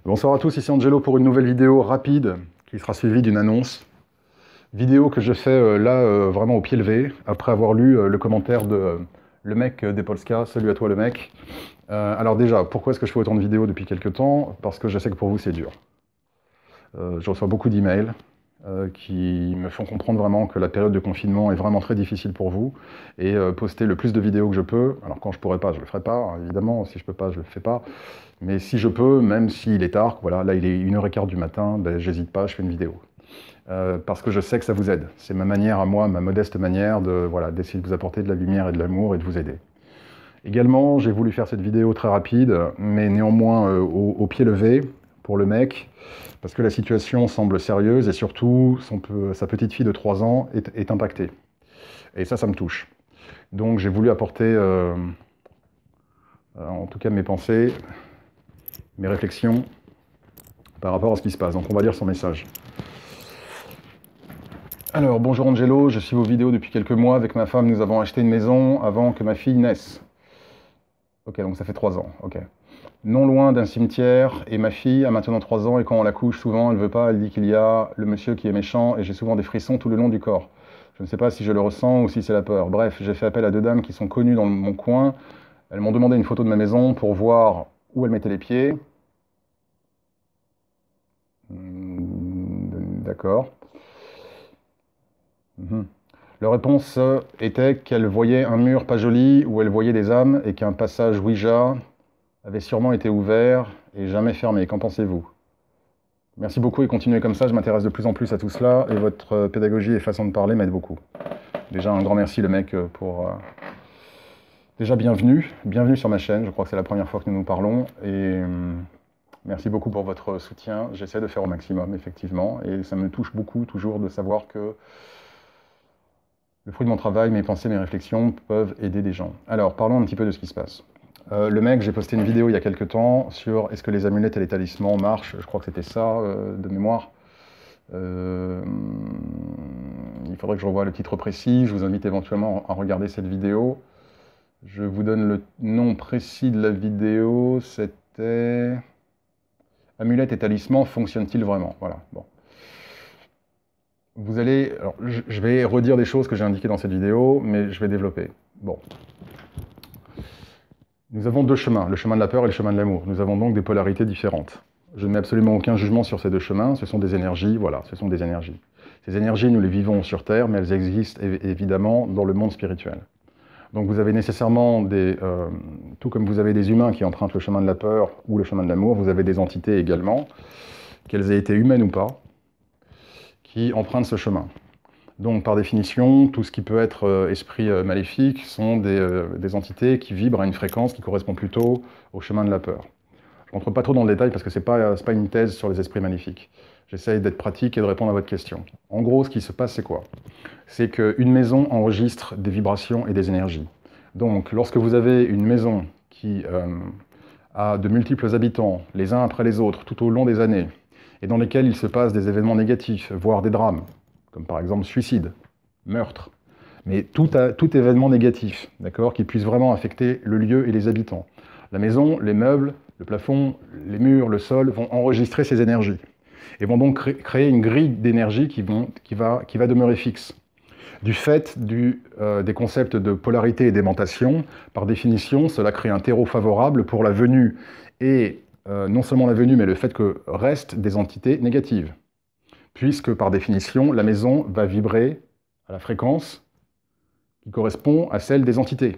Bonsoir à tous, ici Angelo pour une nouvelle vidéo rapide qui sera suivie d'une annonce. Vidéo que je fais vraiment au pied levé, après avoir lu le commentaire de le mec des Polska. Salut à toi le mec. Alors déjà, pourquoi est-ce que je fais autant de vidéos depuis quelques temps? Parce que je sais que pour vous c'est dur. Je reçois beaucoup d'emails qui me font comprendre vraiment que la période de confinement est vraiment très difficile pour vous, et poster le plus de vidéos que je peux. Alors quand je pourrai pas, je le ferai pas, hein, évidemment, si je peux pas, je le fais pas. Mais si je peux, même s'il est tard, voilà, là il est 1h15 du matin, ben, j'hésite pas, je fais une vidéo. Parce que je sais que ça vous aide. C'est ma manière à moi, ma modeste manière de, voilà, d'essayer de vous apporter de la lumière et de l'amour et de vous aider. Également, j'ai voulu faire cette vidéo très rapide, mais néanmoins au pied levé, pour le mec, parce que la situation semble sérieuse et surtout, sa petite fille de 3 ans est impactée. Et ça me touche. Donc j'ai voulu apporter, en tout cas mes pensées, mes réflexions par rapport à ce qui se passe. Donc on va lire son message. Alors, bonjour Angelo, je suis vos vidéos depuis quelques mois. Avec ma femme, nous avons acheté une maison avant que ma fille naisse. Ok, donc ça fait 3 ans, ok. Non loin d'un cimetière, et ma fille a maintenant 3 ans, et quand on la couche, souvent elle veut pas, elle dit qu'il y a le monsieur qui est méchant, et j'ai souvent des frissons tout le long du corps. Je ne sais pas si je le ressens ou si c'est la peur. Bref, j'ai fait appel à 2 dames qui sont connues dans mon coin. Elles m'ont demandé une photo de ma maison pour voir où elles mettaient les pieds. D'accord. Leur réponse était qu'elle voyait un mur pas joli où elle voyait des âmes et qu'un passage Ouija avait sûrement été ouvert et jamais fermé. Qu'en pensez-vous? Merci beaucoup et continuez comme ça, je m'intéresse de plus en plus à tout cela et votre pédagogie et façon de parler m'aide beaucoup. Déjà un grand merci le mec pour... Déjà bienvenue sur ma chaîne, je crois que c'est la première fois que nous nous parlons et merci beaucoup pour votre soutien. J'essaie de faire au maximum effectivement et ça me touche beaucoup toujours de savoir que le fruit de mon travail, mes pensées, mes réflexions peuvent aider des gens. Alors, parlons un petit peu de ce qui se passe. Le mec, j'ai posté une vidéo il y a quelques temps sur est-ce que les amulettes et les talismans marchent. Je crois que c'était ça, de mémoire. Il faudrait que je revoie le titre précis. Je vous invite éventuellement à regarder cette vidéo. Je vous donne le nom précis de la vidéo. C'était... Amulettes et talismans fonctionnent-ils vraiment? Voilà, bon. Vous allez... Alors, je vais redire des choses que j'ai indiquées dans cette vidéo, mais je vais développer. Bon. Nous avons 2 chemins, le chemin de la peur et le chemin de l'amour. Nous avons donc des polarités différentes. Je ne mets absolument aucun jugement sur ces 2 chemins, ce sont des énergies, voilà, ce sont des énergies. Ces énergies, nous les vivons sur Terre, mais elles existent évidemment dans le monde spirituel. Donc vous avez nécessairement tout comme vous avez des humains qui empruntent le chemin de la peur ou le chemin de l'amour, vous avez des entités également, qu'elles aient été humaines ou pas, qui empruntent ce chemin. Donc par définition, tout ce qui peut être esprit maléfique sont des entités qui vibrent à une fréquence qui correspond plutôt au chemin de la peur. Je ne rentre pas trop dans le détail parce que ce n'est pas une thèse sur les esprits maléfiques. J'essaye d'être pratique et de répondre à votre question. En gros, ce qui se passe, c'est quoi? C'est qu'une maison enregistre des vibrations et des énergies. Donc lorsque vous avez une maison qui a de multiples habitants, les uns après les autres, tout au long des années, et dans lesquels il se passe des événements négatifs, voire des drames, comme par exemple suicide, meurtre, mais tout événement négatif, d'accord, qui puisse vraiment affecter le lieu et les habitants. La maison, les meubles, le plafond, les murs, le sol vont enregistrer ces énergies et vont donc créer une grille d'énergie qui va demeurer fixe. Du fait des concepts de polarité et d'aimantation, par définition, cela crée un terreau favorable pour la venue et non seulement la venue, mais le fait que restent des entités négatives. Puisque, par définition, la maison va vibrer à la fréquence qui correspond à celle des entités.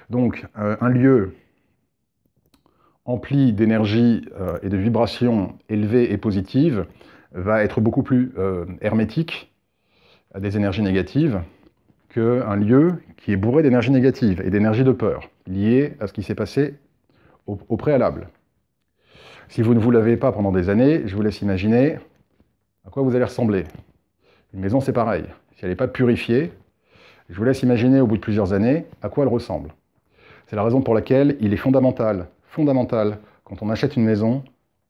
Donc, un lieu empli d'énergie et de vibrations élevées et positives va être beaucoup plus hermétique à des énergies négatives qu'un lieu qui est bourré d'énergie négative et d'énergie de peur, liée à ce qui s'est passé au préalable. Si vous ne vous lavez pas pendant des années, je vous laisse imaginer à quoi vous allez ressembler. Une maison, c'est pareil. Si elle n'est pas purifiée, je vous laisse imaginer au bout de plusieurs années à quoi elle ressemble. C'est la raison pour laquelle il est fondamental, quand on achète une maison,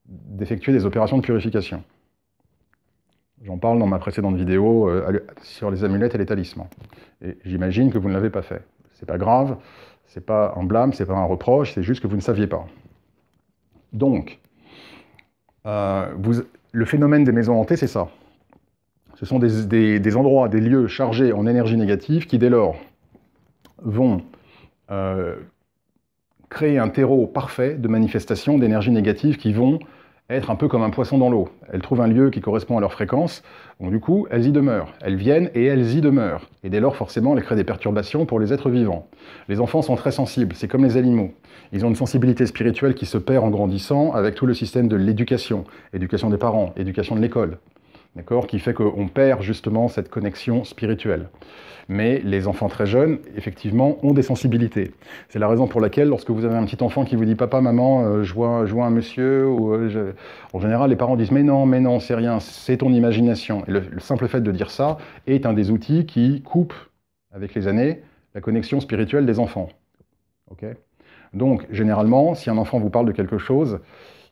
d'effectuer des opérations de purification. J'en parle dans ma précédente vidéo sur les amulettes et les talismans. Et j'imagine que vous ne l'avez pas fait. C'est pas grave, c'est pas un blâme, c'est pas un reproche, c'est juste que vous ne saviez pas. Donc, Le phénomène des maisons hantées, c'est ça. Ce sont des endroits, des lieux chargés en énergie négative qui, dès lors, vont créer un terreau parfait de manifestations d'énergie négative qui vont être un peu comme un poisson dans l'eau. Elles trouvent un lieu qui correspond à leur fréquence, donc du coup, elles y demeurent. Elles viennent et elles y demeurent. Et dès lors, forcément, elles créent des perturbations pour les êtres vivants. Les enfants sont très sensibles, c'est comme les animaux. Ils ont une sensibilité spirituelle qui se perd en grandissant avec tout le système de l'éducation, éducation des parents, éducation de l'école, d'accord, qui fait qu'on perd justement cette connexion spirituelle. Mais les enfants très jeunes, effectivement, ont des sensibilités. C'est la raison pour laquelle, lorsque vous avez un petit enfant qui vous dit « Papa, maman, je vois un monsieur », en général, les parents disent « Mais non, c'est rien, c'est ton imagination ». Et le simple fait de dire ça est un des outils qui coupe, avec les années, la connexion spirituelle des enfants. Okay. Donc, généralement, si un enfant vous parle de quelque chose,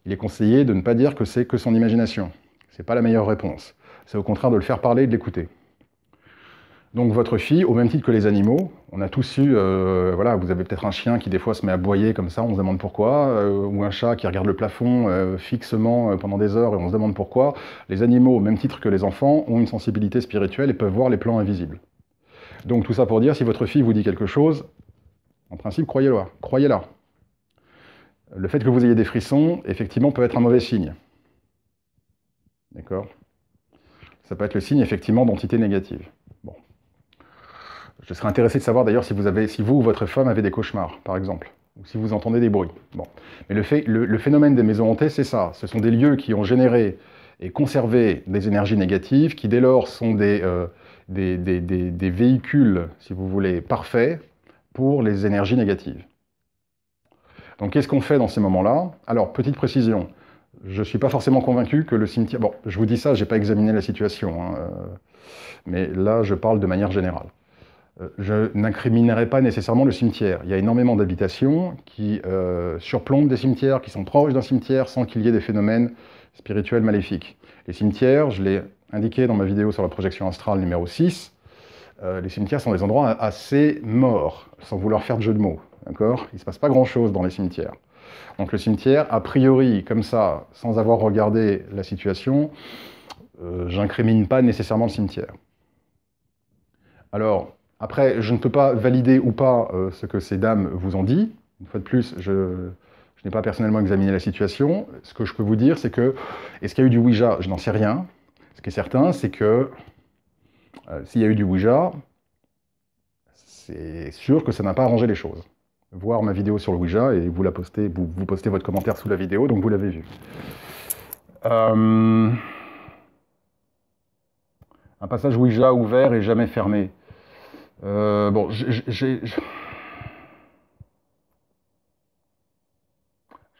il est conseillé de ne pas dire que c'est que son imagination. Ce n'est pas la meilleure réponse. C'est au contraire de le faire parler et de l'écouter. Donc votre fille, au même titre que les animaux, on a tous eu, voilà, vous avez peut-être un chien qui des fois se met à aboyer comme ça, on se demande pourquoi, ou un chat qui regarde le plafond fixement pendant des heures et on se demande pourquoi. Les animaux, au même titre que les enfants, ont une sensibilité spirituelle et peuvent voir les plans invisibles. Donc tout ça pour dire, si votre fille vous dit quelque chose, en principe, croyez-la. Croyez-la. Le fait que vous ayez des frissons, effectivement, peut être un mauvais signe. D'accord ? Ça peut être le signe, effectivement, d'entité négative. Bon. Je serais intéressé de savoir d'ailleurs si vous ou votre femme avez des cauchemars, par exemple, ou si vous entendez des bruits. Bon. Mais le phénomène des maisons hantées, c'est ça. Ce sont des lieux qui ont généré et conservé des énergies négatives, qui dès lors sont des véhicules, si vous voulez, parfaits pour les énergies négatives. Donc qu'est-ce qu'on fait dans ces moments-là? Alors, petite précision, je ne suis pas forcément convaincu que le cimetière... Bon, je vous dis ça, je n'ai pas examiné la situation, hein, mais là, je parle de manière générale. Je n'incriminerai pas nécessairement le cimetière. Il y a énormément d'habitations qui surplombent des cimetières, qui sont proches d'un cimetière, sans qu'il y ait des phénomènes spirituels maléfiques. Les cimetières, je l'ai indiqué dans ma vidéo sur la projection astrale numéro 6, les cimetières sont des endroits assez morts, sans vouloir faire de jeu de mots. D'accord ? Il ne se passe pas grand-chose dans les cimetières. Donc le cimetière, a priori, comme ça, sans avoir regardé la situation, j'incrimine pas nécessairement le cimetière. Alors, après, je ne peux pas valider ou pas ce que ces dames vous ont dit. Une fois de plus, je n'ai pas personnellement examiné la situation. Ce que je peux vous dire, c'est que, est-ce qu'il y a eu du Ouija? Je n'en sais rien. Ce qui est certain, c'est que s'il y a eu du Ouija, c'est sûr que ça n'a pas arrangé les choses. Voir ma vidéo sur le Ouija, et vous la postez, vous postez votre commentaire sous la vidéo, donc vous l'avez vu. Un passage Ouija ouvert et jamais fermé. Bon, j'ai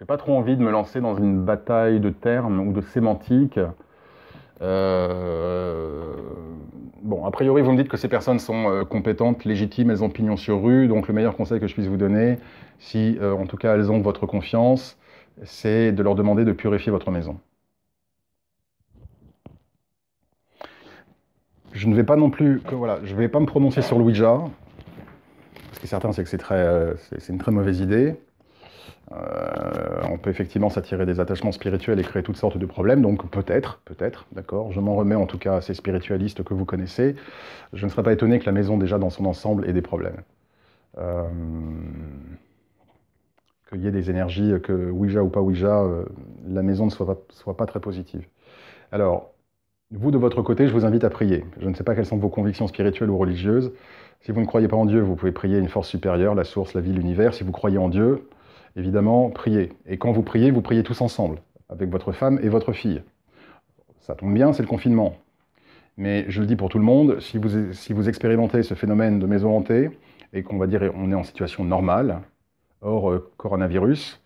pas trop envie de me lancer dans une bataille de termes ou de sémantique. Bon, a priori, vous me dites que ces personnes sont compétentes, légitimes, elles ont pignon sur rue, donc le meilleur conseil que je puisse vous donner, si en tout cas elles ont votre confiance, c'est de leur demander de purifier votre maison. Je ne vais pas non plus, voilà, je ne vais pas me prononcer sur le Ouija. Ce qui est certain, c'est que c'est une très mauvaise idée. On peut effectivement s'attirer des attachements spirituels et créer toutes sortes de problèmes, donc peut-être, d'accord. Je m'en remets en tout cas à ces spiritualistes que vous connaissez. Je ne serais pas étonné que la maison, déjà dans son ensemble, ait des problèmes. Qu'il y ait des énergies, que Ouija ou pas Ouija, la maison ne soit pas très positive. Alors, vous, de votre côté, je vous invite à prier. Je ne sais pas quelles sont vos convictions spirituelles ou religieuses. Si vous ne croyez pas en Dieu, vous pouvez prier une force supérieure, la source, la vie, l'univers. Si vous croyez en Dieu, évidemment, priez. Et quand vous priez tous ensemble, avec votre femme et votre fille. Ça tombe bien, c'est le confinement. Mais je le dis pour tout le monde, si vous expérimentez ce phénomène de maison hantée, et qu'on va dire on est en situation normale, hors coronavirus,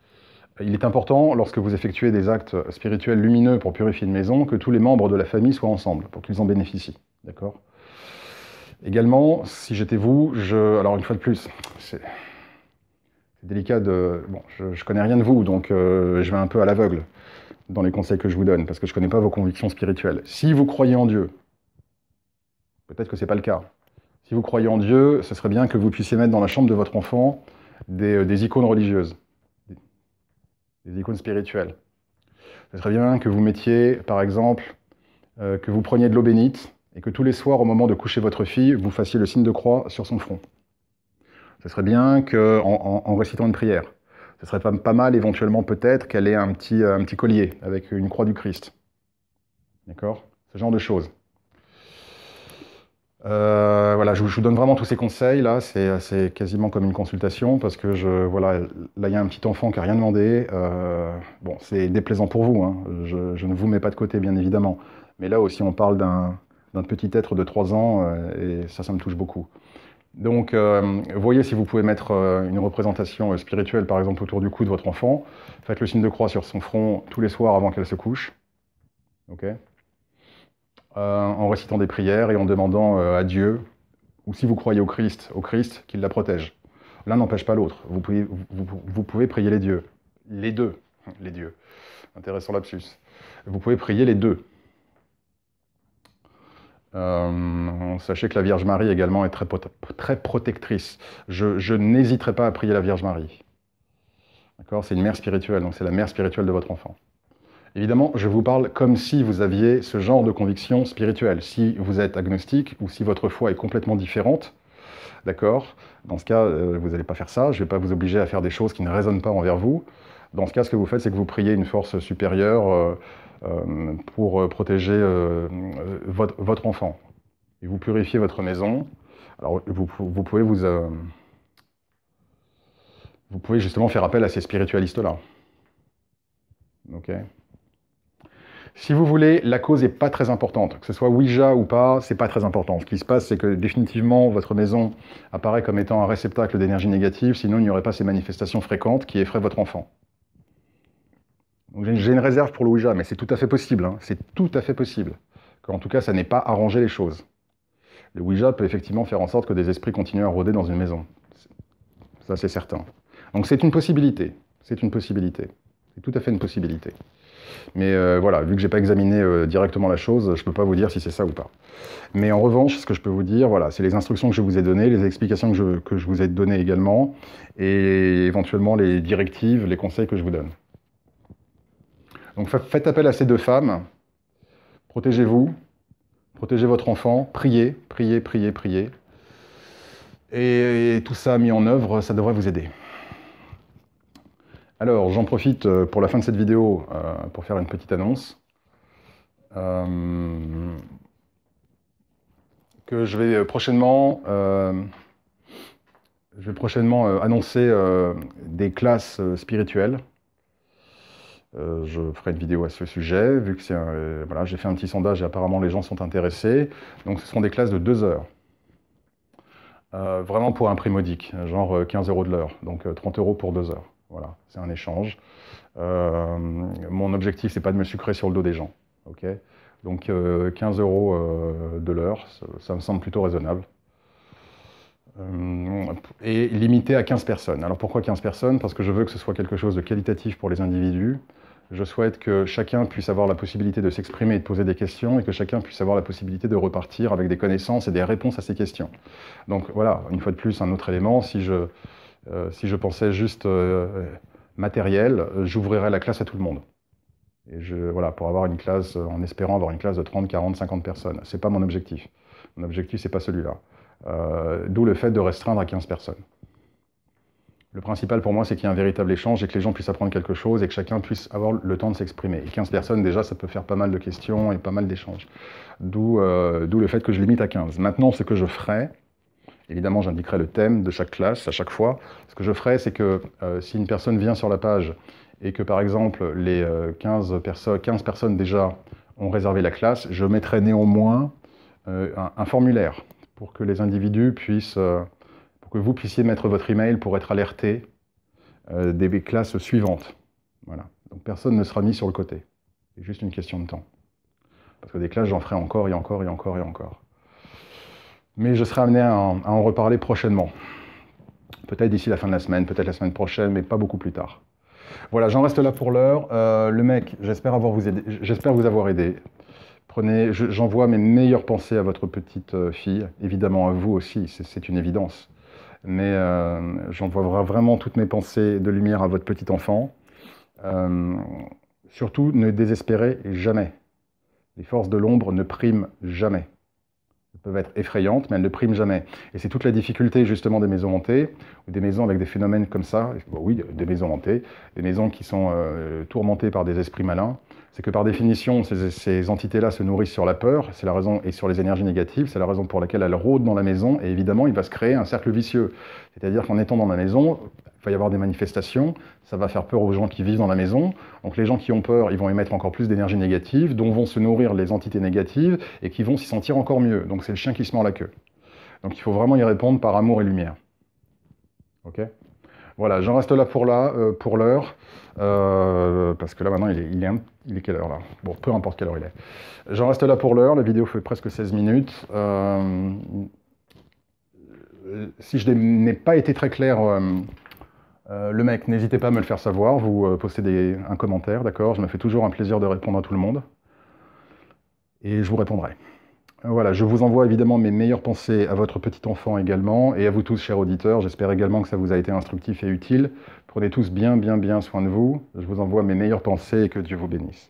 il est important, lorsque vous effectuez des actes spirituels lumineux pour purifier une maison, que tous les membres de la famille soient ensemble, pour qu'ils en bénéficient. D'accord ? Également, si j'étais vous, alors une fois de plus, c'est délicat de... Bon, je connais rien de vous, donc je vais un peu à l'aveugle dans les conseils que je vous donne, parce que je ne connais pas vos convictions spirituelles. Si vous croyez en Dieu, peut-être que ce n'est pas le cas. Si vous croyez en Dieu, ce serait bien que vous puissiez mettre dans la chambre de votre enfant des icônes religieuses, des icônes spirituelles. Ce serait bien que vous mettiez, par exemple, que vous preniez de l'eau bénite et que tous les soirs, au moment de coucher votre fille, vous fassiez le signe de croix sur son front. Ce serait bien qu'en récitant une prière, ce serait pas mal éventuellement peut-être qu'elle ait un petit collier avec une croix du Christ. D'accord? Ce genre de choses. Voilà, je vous donne vraiment tous ces conseils, là, c'est quasiment comme une consultation, parce que voilà, là, il y a un petit enfant qui n'a rien demandé. Bon, c'est déplaisant pour vous, hein. Je ne vous mets pas de côté, bien évidemment. Mais là aussi, on parle d'un petit être de 3 ans, et ça me touche beaucoup. Donc, voyez si vous pouvez mettre une représentation spirituelle, par exemple, autour du cou de votre enfant. Faites le signe de croix sur son front tous les soirs avant qu'elle se couche. Ok? En récitant des prières et en demandant à Dieu, ou si vous croyez au Christ, qu'il la protège. L'un n'empêche pas l'autre. Vous pouvez prier les dieux. Les deux. Les dieux. Intéressant lapsus. Vous pouvez prier les deux. Sachez que la Vierge Marie également est très protectrice. Je n'hésiterai pas à prier la Vierge Marie. D'accord? C'est une mère spirituelle, donc c'est la mère spirituelle de votre enfant. Évidemment, je vous parle comme si vous aviez ce genre de conviction spirituelle. Si vous êtes agnostique ou si votre foi est complètement différente, d'accord? Dans ce cas, vous n'allez pas faire ça. Je ne vais pas vous obliger à faire des choses qui ne résonnent pas envers vous. Dans ce cas, ce que vous faites, c'est que vous priez une force supérieure pour protéger votre enfant. Et vous purifiez votre maison. Alors, vous pouvez justement faire appel à ces spiritualistes-là. Ok? Si vous voulez, la cause n'est pas très importante. Que ce soit Ouija ou pas, c'est pas très important. Ce qui se passe, c'est que définitivement, votre maison apparaît comme étant un réceptacle d'énergie négative, sinon il n'y aurait pas ces manifestations fréquentes qui effraient votre enfant. J'ai une réserve pour le Ouija, mais c'est tout à fait possible. Hein. C'est tout à fait possible. En tout cas, ça n'est pas arrangé les choses. Le Ouija peut effectivement faire en sorte que des esprits continuent à rôder dans une maison. Ça, c'est certain. Donc c'est une possibilité. C'est une possibilité. C'est tout à fait une possibilité. Mais voilà, vu que je n'ai pas examiné directement la chose, je ne peux pas vous dire si c'est ça ou pas. Mais en revanche, ce que je peux vous dire, voilà, c'est les instructions que je vous ai données, les explications que je vous ai données également, et éventuellement les directives, les conseils que je vous donne. Donc faites appel à ces deux femmes, protégez-vous, protégez votre enfant, priez, priez, priez, priez. Et tout ça mis en œuvre, ça devrait vous aider. Alors, j'en profite pour la fin de cette vidéo pour faire une petite annonce. Que je vais prochainement annoncer des classes spirituelles. Je ferai une vidéo à ce sujet, vu que voilà, j'ai fait un petit sondage et apparemment les gens sont intéressés. Donc ce seront des classes de 2 heures. Vraiment pour un prix modique, genre 15 € de l'heure, donc 30 € pour 2 heures. Voilà, c'est un échange. Mon objectif, c'est pas de me sucrer sur le dos des gens. Okay, donc 15 € de l'heure, ça me semble plutôt raisonnable. Et limité à 15 personnes. Alors pourquoi 15 personnes? Parce que je veux que ce soit quelque chose de qualitatif pour les individus. Je souhaite que chacun puisse avoir la possibilité de s'exprimer et de poser des questions, et que chacun puisse avoir la possibilité de repartir avec des connaissances et des réponses à ces questions. Donc voilà, une fois de plus, un autre élément, si je pensais juste matériel, j'ouvrirais la classe à tout le monde. Et voilà, pour avoir une classe, en espérant avoir une classe de 30, 40, 50 personnes. C'est pas mon objectif. Mon objectif, c'est pas celui-là. D'où le fait de restreindre à 15 personnes. Le principal pour moi, c'est qu'il y ait un véritable échange et que les gens puissent apprendre quelque chose et que chacun puisse avoir le temps de s'exprimer. Et 15 personnes, déjà, ça peut faire pas mal de questions et pas mal d'échanges. D'où le fait que je limite à 15. Maintenant, ce que je ferai, évidemment, j'indiquerai le thème de chaque classe à chaque fois. Ce que je ferai, c'est que si une personne vient sur la page et que, par exemple, les 15 personnes déjà ont réservé la classe, je mettrai néanmoins un formulaire pour que les individus puissent... pour que vous puissiez mettre votre email pour être alerté des classes suivantes. Voilà. Donc personne ne sera mis sur le côté. C'est juste une question de temps. Parce que des classes, j'en ferai encore et encore et encore et encore. Mais je serai amené à en reparler prochainement. Peut-être d'ici la fin de la semaine, peut-être la semaine prochaine, mais pas beaucoup plus tard. Voilà, j'en reste là pour l'heure. Le mec, j'espère vous avoir aidé. J'envoie mes meilleures pensées à votre petite fille, évidemment à vous aussi, c'est une évidence. Mais j'envoie vraiment toutes mes pensées de lumière à votre petit enfant. Surtout, ne désespérez jamais. Les forces de l'ombre ne priment jamais. Elles peuvent être effrayantes, mais elles ne priment jamais. Et c'est toute la difficulté justement des maisons hantées, ou des maisons avec des phénomènes comme ça, bon, oui, des maisons hantées, des maisons qui sont tourmentées par des esprits malins, c'est que par définition, ces entités-là se nourrissent sur la peur, c'est la raison, et sur les énergies négatives, c'est la raison pour laquelle elles rôdent dans la maison, et évidemment, il va se créer un cercle vicieux. C'est-à-dire qu'en étant dans la maison, il va y avoir des manifestations, ça va faire peur aux gens qui vivent dans la maison, donc les gens qui ont peur, ils vont émettre encore plus d'énergie négative, dont vont se nourrir les entités négatives, et qui vont s'y sentir encore mieux. Donc c'est le chien qui se mord la queue. Donc il faut vraiment y répondre par amour et lumière. Ok ? Voilà, j'en reste là pour l'heure, parce que là maintenant il est quelle heure là? Bon, peu importe quelle heure il est. J'en reste là pour l'heure, la vidéo fait presque 16 minutes. Si je n'ai pas été très clair, le mec, n'hésitez pas à me le faire savoir, vous postez un commentaire, d'accord? Je me fais toujours un plaisir de répondre à tout le monde, et je vous répondrai. Voilà, je vous envoie évidemment mes meilleures pensées à votre petit enfant également, et à vous tous, chers auditeurs. J'espère également que ça vous a été instructif et utile. Prenez tous bien soin de vous. Je vous envoie mes meilleures pensées et que Dieu vous bénisse.